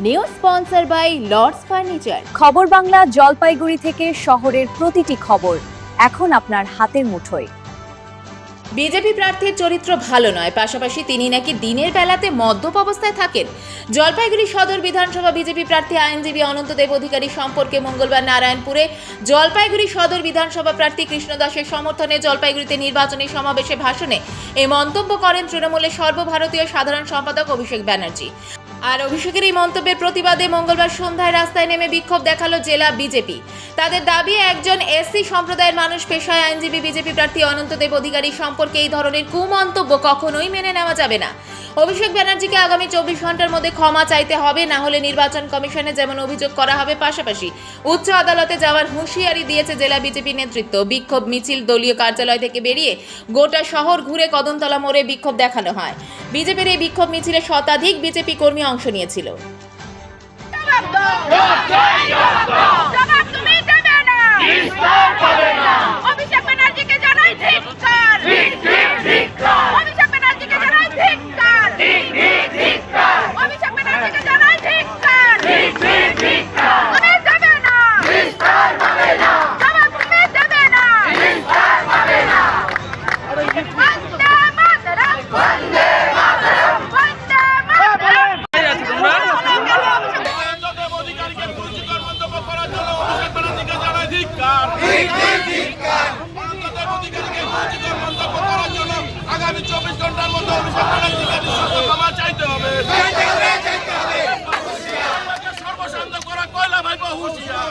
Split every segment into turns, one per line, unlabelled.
New sponsor by Lords furniture.
খবর বাংলা জলপাইগুড়ি থেকে শহরের প্রতিটি খবর এখন আপনার হাতের মুঠোয়।
বিজেপি প্রার্থীর চরিত্র ভালো নয়, পাশাপাশি তিনি নাকি দিনের বেলাতে মদ্যপ অবস্থায় থাকেন। জলপাইগুড়ি সদর বিধানসভা বিজেপি প্রার্থী আইনজীবী অনন্ত দেব অধিকারী সম্পর্কে মঙ্গলবার নারায়ণপুরে জলপাইগুড়ি সদর বিধানসভা প্রার্থী কৃষ্ণ দাসের সমর্থনে জলপাইগুড়িতে নির্বাচনী সমাবেশে ভাষণে এই মন্তব্য করেন তৃণমূলের সর্বভারতীয় সাধারণ সম্পাদক অভিষেক ব্যানার্জি। আর অভিষেকের এই মন্তব্যের প্রতিবাদে মঙ্গলবার সন্ধ্যায় রাস্তায় নেমে বিক্ষোভ দেখালো জেলা বিজেপি। তাদের দাবি, একজন এসসি সম্প্রদায়ের মানুষ পেশায় আইনজীবী বিজেপি প্রার্থী অনন্ত দেব অধিকারী সম্পর্কে এই ধরনের কুমন্তব্য কখনোই মেনে নেওয়া যাবে না। অভিষেক ব্যানার্জিকে আগামী 24 ঘন্টার মধ্যে ক্ষমা চাইতে হবে, না হলে নির্বাচন কমিশনে যেমন অভিযোগ করা হবে, পাশাপাশি উচ্চ আদালতে যাওয়ার হুঁশিয়ারি দিয়েছে জেলা বিজেপি নেতৃত্ব। বিক্ষোভ মিছিল দলীয় কার্যালয় থেকে বেরিয়ে গোটা শহর ঘুরে কদমতলা মোড়ে বিক্ষোভ দেখানো হয়। বিজেপির এই বিক্ষোভ মিছিলে শতাধিক বিজেপি কর্মী অংশ নিয়েছিল।
আগামী 24 ঘন্টার মধ্যে অভিষেক ব্যানার্জিকে ক্ষমা চাইতে হবে। সর্বশান্ত করা কয়লা ভাইব হুঁশিয়ার,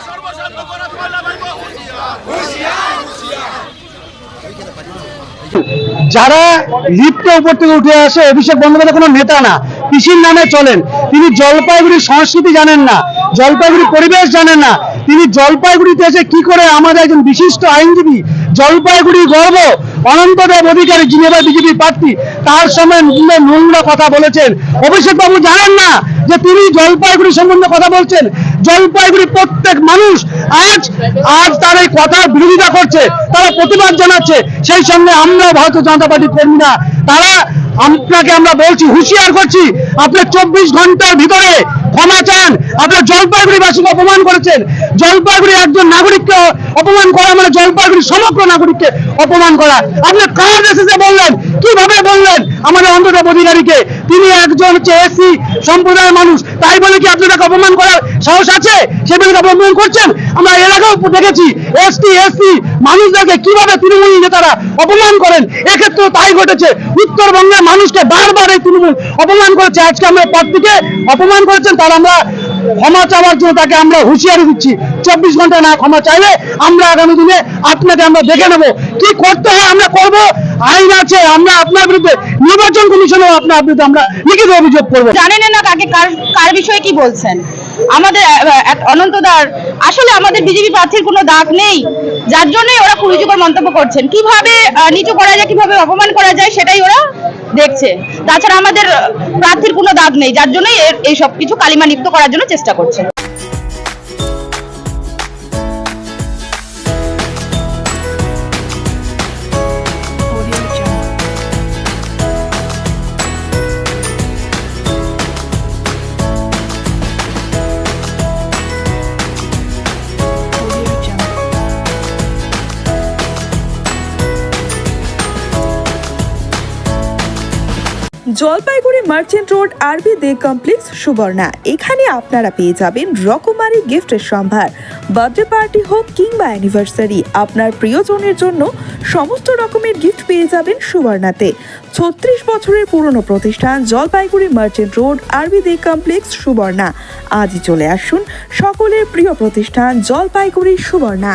সর্বশান্ত করা কয়লা ভাইব হুঁশিয়ার।
যারা লিফটে উপর থেকে উঠে আসে, অভিষেক বন্দ্যোপাধ্যায় কোনো নেতা না, পিসির নামে চলেন। তিনি জলপাইগুড়ির সংস্কৃতি জানেন না, জলপাইগুড়ির পরিবেশ জানেন না। তিনি জলপাইগুড়িতে এসে কি করে আমাদের একজন বিশিষ্ট আইনজীবী, জলপাইগুড়ি গর্ব অনন্ত দেব অধিকারী, যিনি এবার বিজেপি প্রার্থী, তার সময় নোংরা কথা বলেছেন। অভিষেক বাবু জানেন না যে তিনি জলপাইগুড়ি সম্বন্ধে কথা বলছেন। জলপাইগুড়ি প্রত্যেক মানুষ আজ তার এই কথার বিরোধিতা করছে, তারা প্রতিবাদ জানাচ্ছে। সেই সঙ্গে আমরা ভারতীয় জনতা পার্টির কর্মীরা, তারা আপনাকে আমরা বলছি, হুঁশিয়ার করছি, আপনি 24 ঘন্টার ভিতরে ক্ষমা চান। আপনার জলপাইগুড়িবাসীকে অপমান করেছেন। জলপাইগুড়ি একজন নাগরিককে অপমান করা মানে জলপাইগুড়ি সমগ্র নাগরিককে অপমান করা। আপনি কার দেশে বললেন, কিভাবে বললেন আমাদের অনন্ত দেব অধিকারীকে? তিনি একজন এসসি সম্প্রদায়ের মানুষ, তাই বলে কি আপনি তাকে অপমান করার সাহস আছে? সেগুলো অপমান করছেন। আমরা এর আগেও দেখেছি এসসি মানুষদেরকে কিভাবে তৃণমূল নেতারা অপমান করেন। এক্ষেত্রেও তাই ঘটেছে। উত্তরবঙ্গের মানুষকে বারবার এই তৃণমূল অপমান করেছে। আজকে আমরা প্রার্থীকে অপমান করেছেন, তার আমরা ক্ষমা চাওয়ার জন্য তাকে আমরা হুঁশিয়ারি দিচ্ছি। 24 ঘন্টা না ক্ষমা চাইলে আমরা আগামী দিনে আপনাকে আমরা দেখে নেব। কি করতে হয় আমরা করব, আইন আছে। আমরা আপনার বিরুদ্ধে নির্বাচন কমিশনেও আপনার বিরুদ্ধে আমরা লিখিত অভিযোগ করবো।
জানেন না কাকে কার বিষয়ে কি বলছেন। আমাদের অনন্তদার আসলে আমাদের বিজেপি প্রার্থীর কোনো দাগ নেই, যার জন্যই ওরা কুরুচিকর মন্তব্য করছেন। কিভাবে নিচু করা যায়, কিভাবে অপমান করা যায়, সেটাই ওরা দেখছে। তাছাড়া আমাদের প্রার্থীর কোনো দাগ নেই, যার জন্যই এই সব কিছু কালিমা লিপ্ত করার জন্য চেষ্টা করছে।
জলপাইগুড়ি মার্চেন্ট রোড আরবি দে কমপ্লেক্স সুবর্ণা। এখানে আপনারা পেয়ে যাবেন রকমারি গিফটের সম্ভার। বার্থডে পার্টি হোক কিংবা অ্যানিভার্সারি, আপনার প্রিয়জনের জন্য সমস্ত রকমের গিফট পেয়ে যাবেন সুবর্ণাতে। 36 বছরের পুরনো প্রতিষ্ঠান জলপাইগুড়ি মার্চেন্ট রোড আরবি দে কমপ্লেক্স সুবর্ণা। আজই চলে আসুন সকলের প্রিয় প্রতিষ্ঠান জলপাইগুড়ি সুবর্ণা।